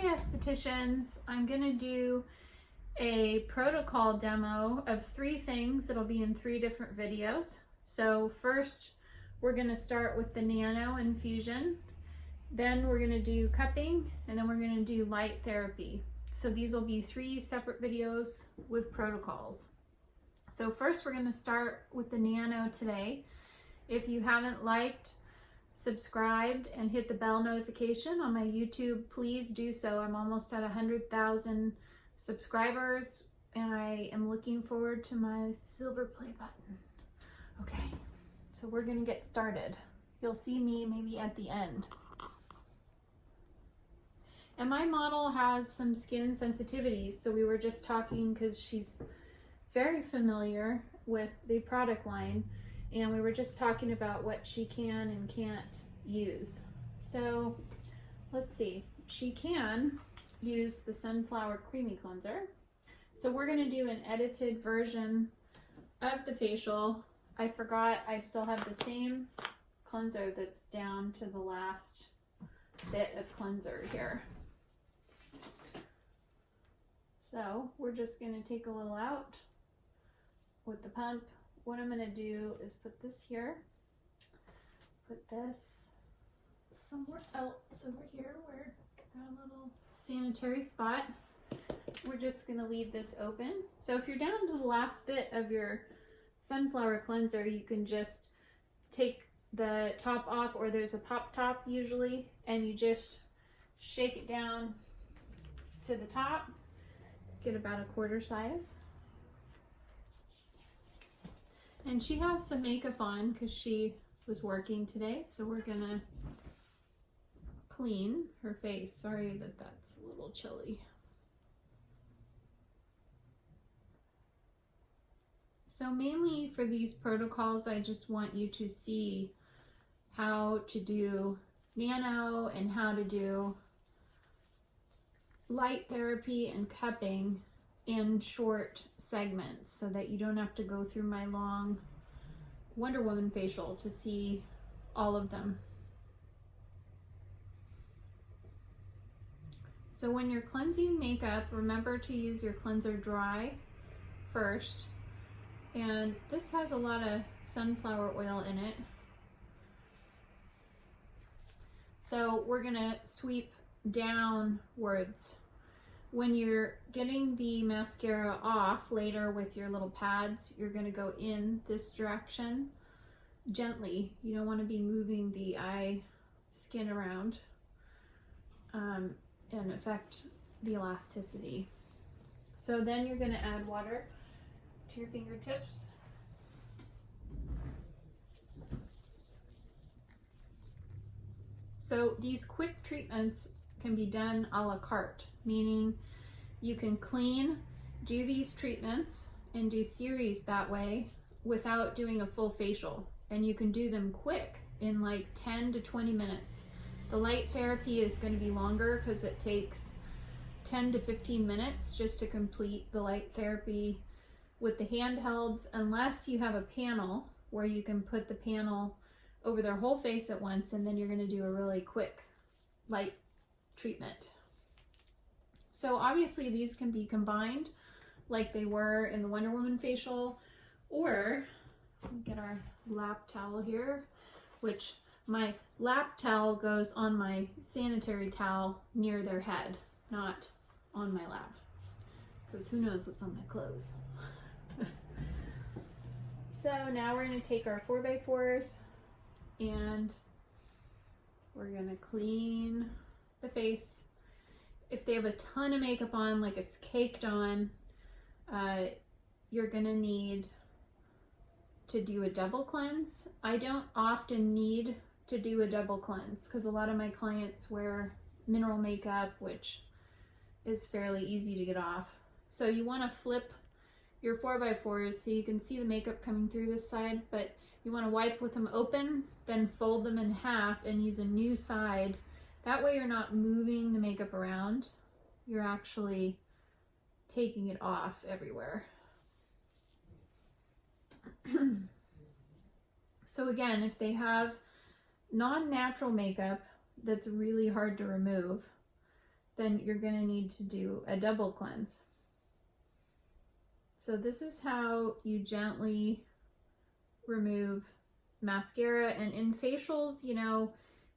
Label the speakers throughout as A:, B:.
A: Hi estheticians, I'm going to do a protocol demo of 3 things. It'll be in 3 different videos. So first we're going to start with the nano infusion, then we're going to do cupping, and then we're going to do light therapy. So these will be 3 separate videos with protocols. So first we're going to start with the nano today. If you haven't liked, subscribed, and hit the bell notification on my YouTube, please do so. I'm almost at 100,000 subscribers and I am looking forward to my silver play button. Okay, so we're gonna get started. You'll see me maybe at the end. And my model has some skin sensitivities, so we were just talking because she's very familiar with the product line, and we were just talking about what she can and can't use. So let's see, she can use the Sunflower Creamy Cleanser. So we're gonna do an edited version of the facial. I forgot I still have the same cleanser that's down to the last bit of cleanser here. So we're just gonna take a little out with the pump. What I'm gonna do is put this here, put this somewhere else over here where I got a little sanitary spot. We're just gonna leave this open. So if you're down to the last bit of your sunflower cleanser, you can just take the top off, or there's a pop top usually, and you just shake it down to the top, get about a quarter size. And she has some makeup on because she was working today, so we're gonna clean her face. Sorry that that's a little chilly. So mainly for these protocols, I just want you to see how to do nano and how to do light therapy and cupping in short segments so that you don't have to go through my long Wonder Woman facial to see all of them. So when you're cleansing makeup, remember to use your cleanser dry first. And this has a lot of sunflower oil in it. So we're gonna sweep downwards. When you're getting the mascara off later with your little pads, you're going to go in this direction gently. You don't want to be moving the eye skin around and affect the elasticity. So then you're going to add water to your fingertips. So these quick treatments can be done a la carte, meaning you can clean, do these treatments, and do series that way without doing a full facial. And you can do them quick in like 10 to 20 minutes. The light therapy is going to be longer because it takes 10 to 15 minutes just to complete the light therapy with the handhelds, unless you have a panel where you can put the panel over their whole face at once, and then you're going to do a really quick light treatment. So obviously these can be combined like they were in the Wonder Woman facial, or get our lap towel here, which my lap towel goes on my sanitary towel near their head, not on my lap, because who knows what's on my clothes. So now we're going to take our 4x4s and we're going to clean the face. If they have a ton of makeup on, like it's caked on, you're gonna need to do a double cleanse. I don't often need to do a double cleanse because a lot of my clients wear mineral makeup, which is fairly easy to get off. So you want to flip your 4x4s so you can see the makeup coming through this side, but you want to wipe with them open, then fold them in half and use a new side. That way you're not moving the makeup around, you're actually taking it off everywhere. So again, if they have non-natural makeup that's really hard to remove, then you're going to need to do a double cleanse. So this is how you gently remove mascara. And in facials, you know,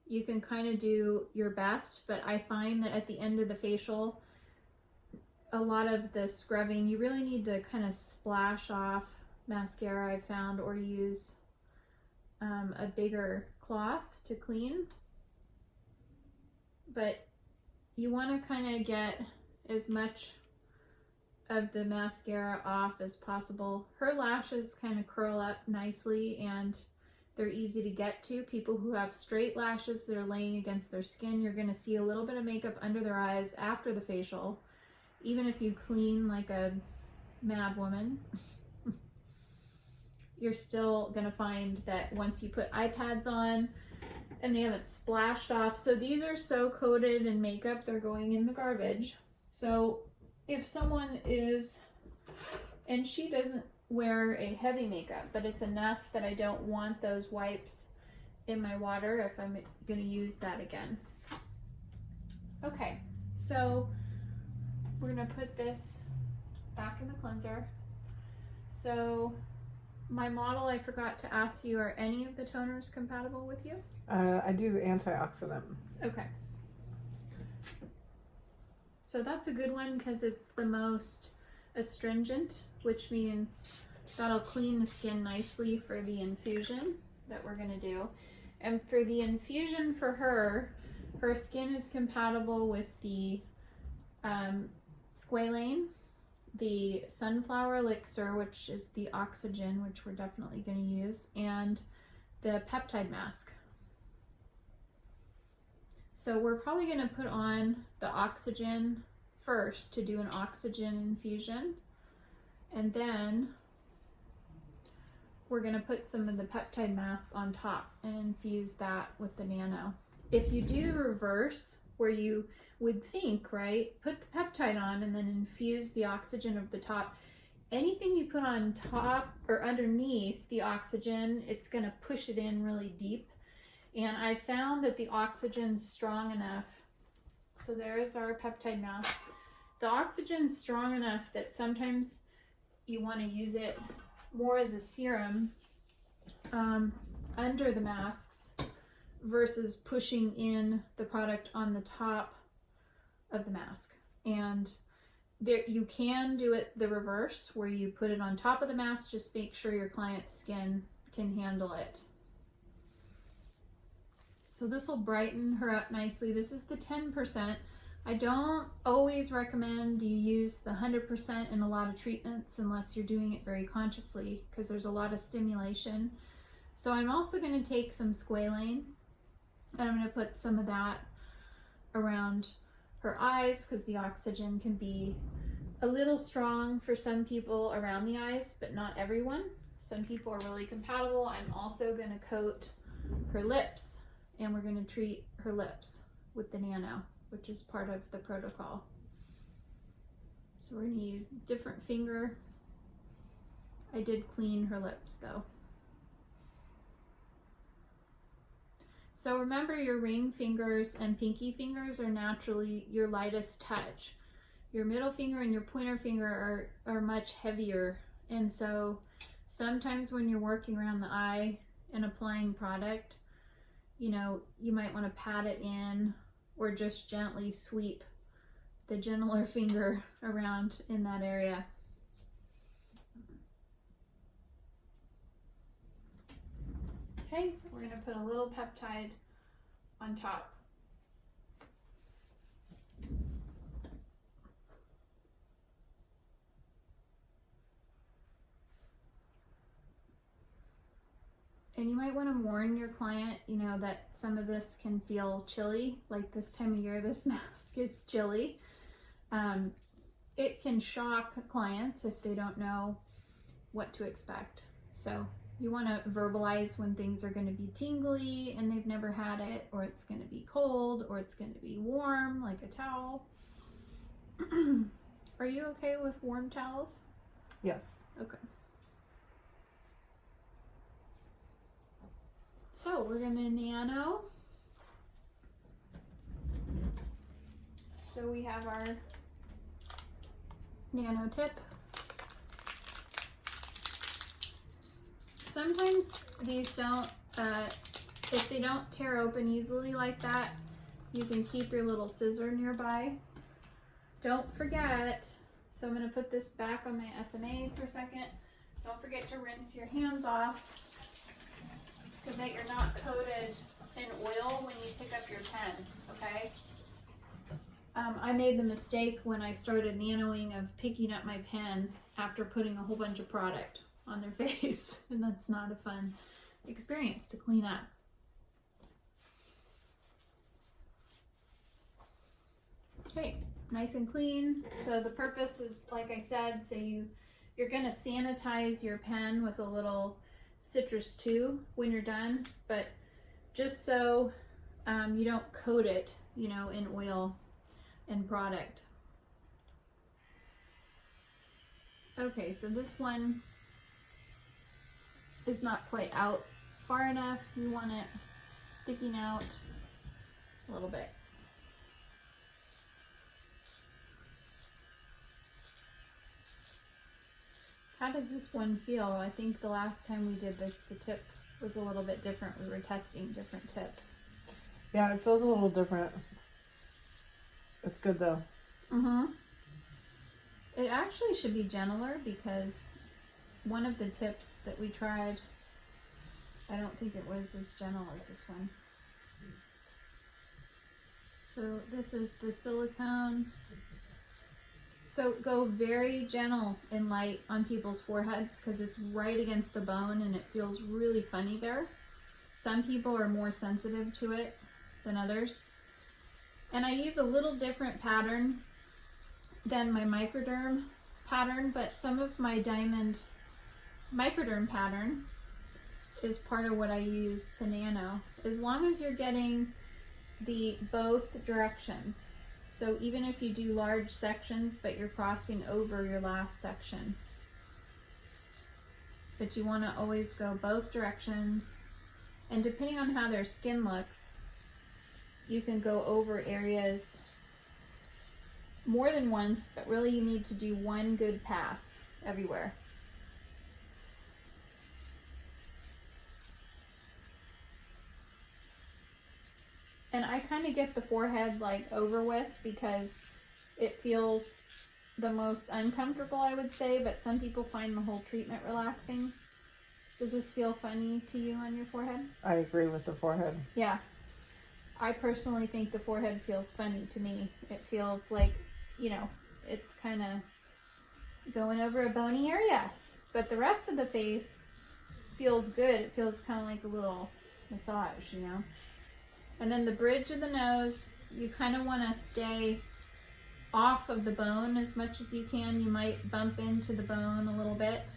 A: you can kind of do your best, but I find that at the end of the facial, a lot of the scrubbing, you really need to kind of splash off mascara, I've found, or use a bigger cloth to clean. But you want to kind of get as much of the mascara off as possible. Her lashes kind of curl up nicely and they're easy to get to. People who have straight lashes that are laying against their skin, you're going to see a little bit of makeup under their eyes after the facial. Even if you clean like a mad woman, you're still going to find that once you put eye pads on and they haven't splashed off. So these are so coated in makeup, they're going in the garbage. So if someone is, and she doesn't wear a heavy makeup, but it's enough that I don't want those wipes in my water if I'm going to use that again. Okay, so we're going to put this back in the cleanser. So my model, I forgot to ask you, are any of the toners compatible with you?
B: I do antioxidant.
A: Okay. So that's a good one because it's the most astringent, which means that'll clean the skin nicely for the infusion that we're going to do. And for the infusion for her, her skin is compatible with the squalane, the sunflower elixir, which is the oxygen, which we're definitely going to use, and the peptide mask. So we're probably going to put on the oxygen first to do an oxygen infusion, and then we're going to put some of the peptide mask on top and infuse that with the nano. If you do the reverse, where you would think, right, put the peptide on and then infuse the oxygen of the top, anything you put on top or underneath the oxygen, it's going to push it in really deep. And I found that the oxygen's strong enough. So there's our peptide mask. The oxygen's strong enough that sometimes you want to use it more as a serum under the masks versus pushing in the product on the top of the mask. And there, you can do it the reverse, where you put it on top of the mask. Just make sure your client's skin can handle it. So this will brighten her up nicely. This is the 10%. I don't always recommend you use the 100% in a lot of treatments unless you're doing it very consciously, because there's a lot of stimulation. So I'm also going to take some squalane and I'm going to put some of that around her eyes, because the oxygen can be a little strong for some people around the eyes, but not everyone. Some people are really compatible. I'm also going to coat her lips, and we're going to treat her lips with the nano, which is part of the protocol. So we're going to use a different finger. I did clean her lips though. So remember, your ring fingers and pinky fingers are naturally your lightest touch. Your middle finger and your pointer finger are much heavier. And so sometimes when you're working around the eye and applying product, you know, you might want to pat it in or just gently sweep the gentler finger around in that area. Okay, we're going to put a little peptide on top. And you might want to warn your client, you know, that some of this can feel chilly. Like this time of year, this mask is chilly. It can shock clients if they don't know what to expect. So you want to verbalize when things are going to be tingly and they've never had it, or it's going to be cold, or it's going to be warm, like a towel. Are you okay with warm towels?
B: Yes.
A: Okay. So we're going to nano. So we have our nano tip. Sometimes these don't, if they don't tear open easily like that, you can keep your little scissor nearby. Don't forget, so I'm going to put this back on my SMA for a second. Don't forget to rinse your hands off so that you're not coated in oil when you pick up your pen, okay? I made the mistake when I started nanoing of picking up my pen after putting a whole bunch of product on their face, and that's not a fun experience to clean up. Okay, nice and clean. So the purpose is, like I said, so you're gonna sanitize your pen with a little citrus too when you're done, but just so you don't coat it, you know, in oil and product. Okay, so this one is not quite out far enough. You want it sticking out a little bit. How does this one feel? I think the last time we did this, the tip was a little bit different. We were testing different tips.
B: Yeah, it feels a little different. It's good though.
A: Mm-hmm. It actually should be gentler because one of the tips that we tried, I don't think it was as gentle as this one. So this is the silicone. So go very gentle and light on people's foreheads because it's right against the bone and it feels really funny there. Some people are more sensitive to it than others. And I use a little different pattern than my microderm pattern, but some of my diamond microderm pattern is part of what I use to nano. As long as you're getting the both directions. So even if you do large sections, but you're crossing over your last section. But you want to always go both directions. And depending on how their skin looks, you can go over areas more than once, but really you need to do one good pass everywhere. And I kind of get the forehead like over with because it feels the most uncomfortable, I would say, but some people find the whole treatment relaxing. Does this feel funny to you on your forehead?
B: I agree with the forehead.
A: Yeah. I personally think the forehead feels funny to me. It feels like, you know, it's kind of going over a bony area. But the rest of the face feels good. It feels kind of like a little massage, you know. And then the bridge of the nose, you kind of want to stay off of the bone as much as you can. You might bump into the bone a little bit.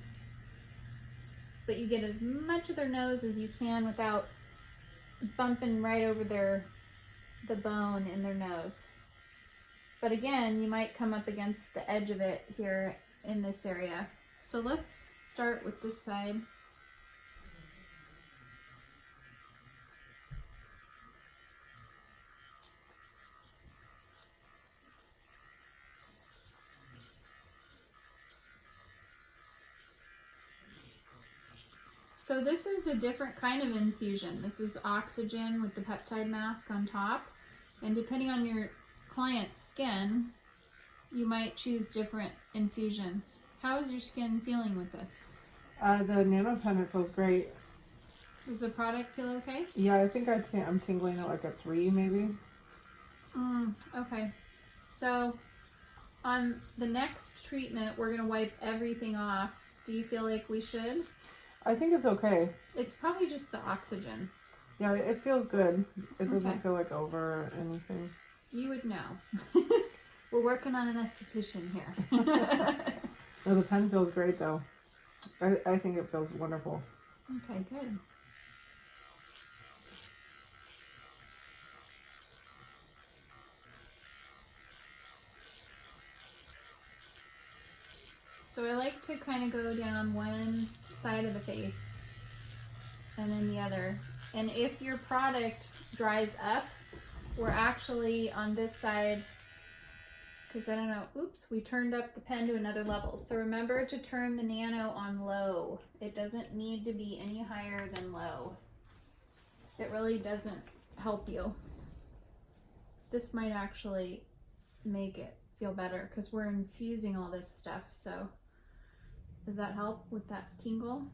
A: But you get as much of their nose as you can without bumping right over the bone in their nose. But again, you might come up against the edge of it here in this area. So let's start with this side. So this is a different kind of infusion. This is oxygen with the peptide mask on top. And depending on your client's skin, you might choose different infusions. How is your skin feeling with this?
B: The nano pen, it feels great.
A: Does the product feel okay?
B: Yeah, I think I'm tingling at like a 3 maybe.
A: Okay. So on the next treatment, we're going to wipe everything off. Do you feel like we should?
B: I think it's okay.
A: It's probably just the oxygen.
B: Yeah, it feels good. It doesn't
A: Okay.
B: feel like over or anything.
A: You would know. We're working on an esthetician here.
B: No, the pen feels great though. I think it feels wonderful.
A: Okay, good. So I like to kind of go down one side of the face and then the other. And if your product dries up, we're actually on this side because I don't know, oops, we turned up the pen to another level. So remember to turn the Nano on low. It doesn't need to be any higher than low. It really doesn't help you. This might actually make it feel better because we're infusing all this stuff. So does that help with that tingle?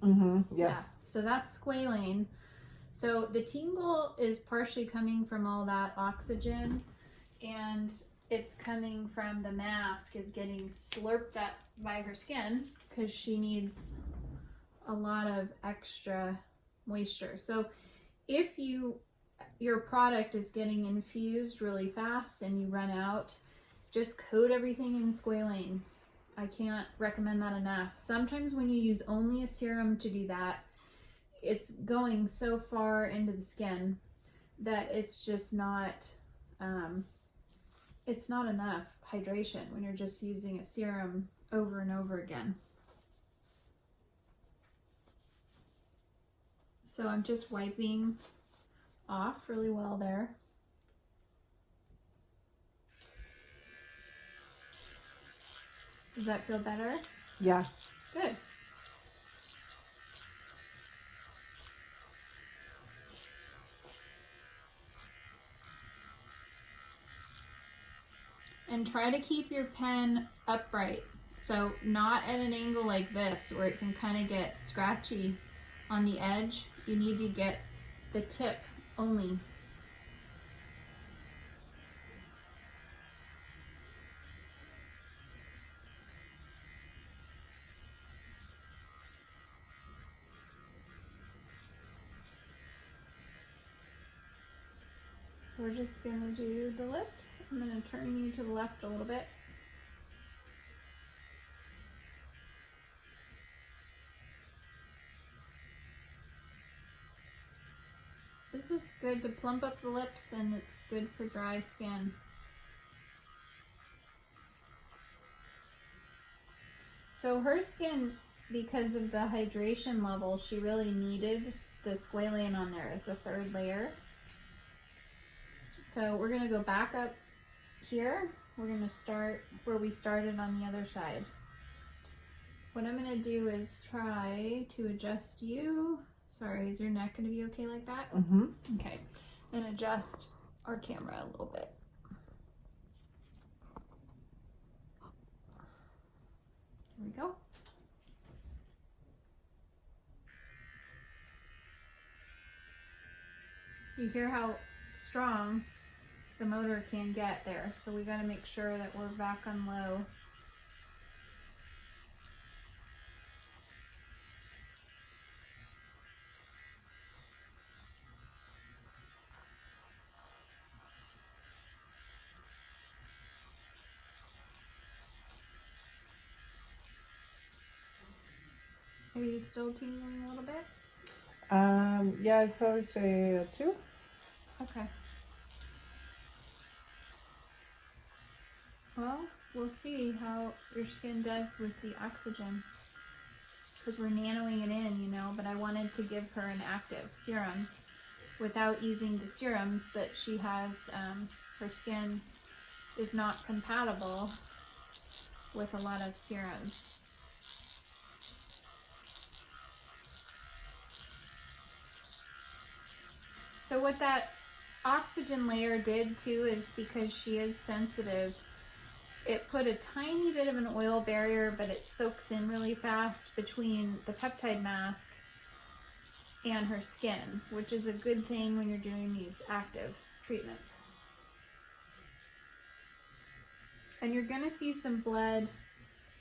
B: Mm-hmm. Yes.
A: Yeah. So that's squalane. So the tingle is partially coming from all that oxygen, and it's coming from the mask is getting slurped up by her skin because she needs a lot of extra moisture. So if your product is getting infused really fast and you run out, just coat everything in squalane. I can't recommend that enough. Sometimes when you use only a serum to do that, it's going so far into the skin that it's just not, it's not enough hydration when you're just using a serum over and over again. So I'm just wiping off really well there. Does that feel better?
B: Yeah.
A: Good. And try to keep your pen upright. So not at an angle like this where it can kind of get scratchy on the edge. You need to get the tip only. We're just gonna do the lips. I'm gonna turn you to the left a little bit. This is good to plump up the lips, and it's good for dry skin. So her skin, because of the hydration level, she really needed the squalane on there as a third layer. So we're going to go back up here. We're going to start where we started on the other side. What I'm going to do is try to adjust you. Sorry, is your neck going to be okay like that?
B: Mm-hmm.
A: Okay. And adjust our camera a little bit. Here we go. You hear how strong the motor can get there, so we got to make sure that we're back on low. Are you still tingling a little bit?
B: Yeah, I'd probably say 2.
A: Okay. Well, we'll see how your skin does with the oxygen, because we're nanoing it in, you know, but I wanted to give her an active serum without using the serums that she has. Her skin is not compatible with a lot of serums. So what that oxygen layer did too is, because she is sensitive, it put a tiny bit of an oil barrier, but it soaks in really fast between the peptide mask and her skin, which is a good thing when you're doing these active treatments. And you're gonna see some blood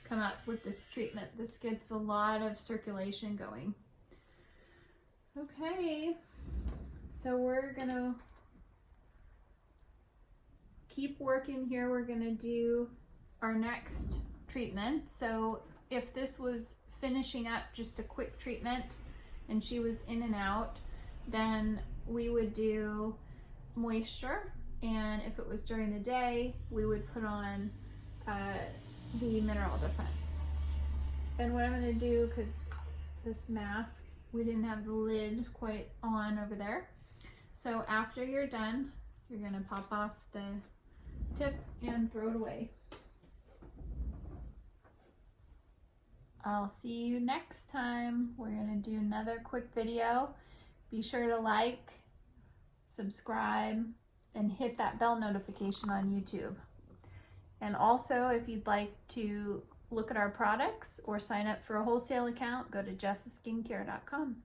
A: come up with this treatment. This gets a lot of circulation going. Okay, so we're gonna keep working here. We're gonna do our next treatment. So if this was finishing up just a quick treatment and she was in and out, then we would do moisture, and if it was during the day, we would put on the mineral defense. And what I'm going to do, because this mask, we didn't have the lid quite on over there, so after you're done, you're going to pop off the tip and throw it away. I'll see you next time. We're gonna do another quick video. Be sure to like, subscribe, and hit that bell notification on YouTube. And also, if you'd like to look at our products or sign up for a wholesale account, go to jessaskincare.com.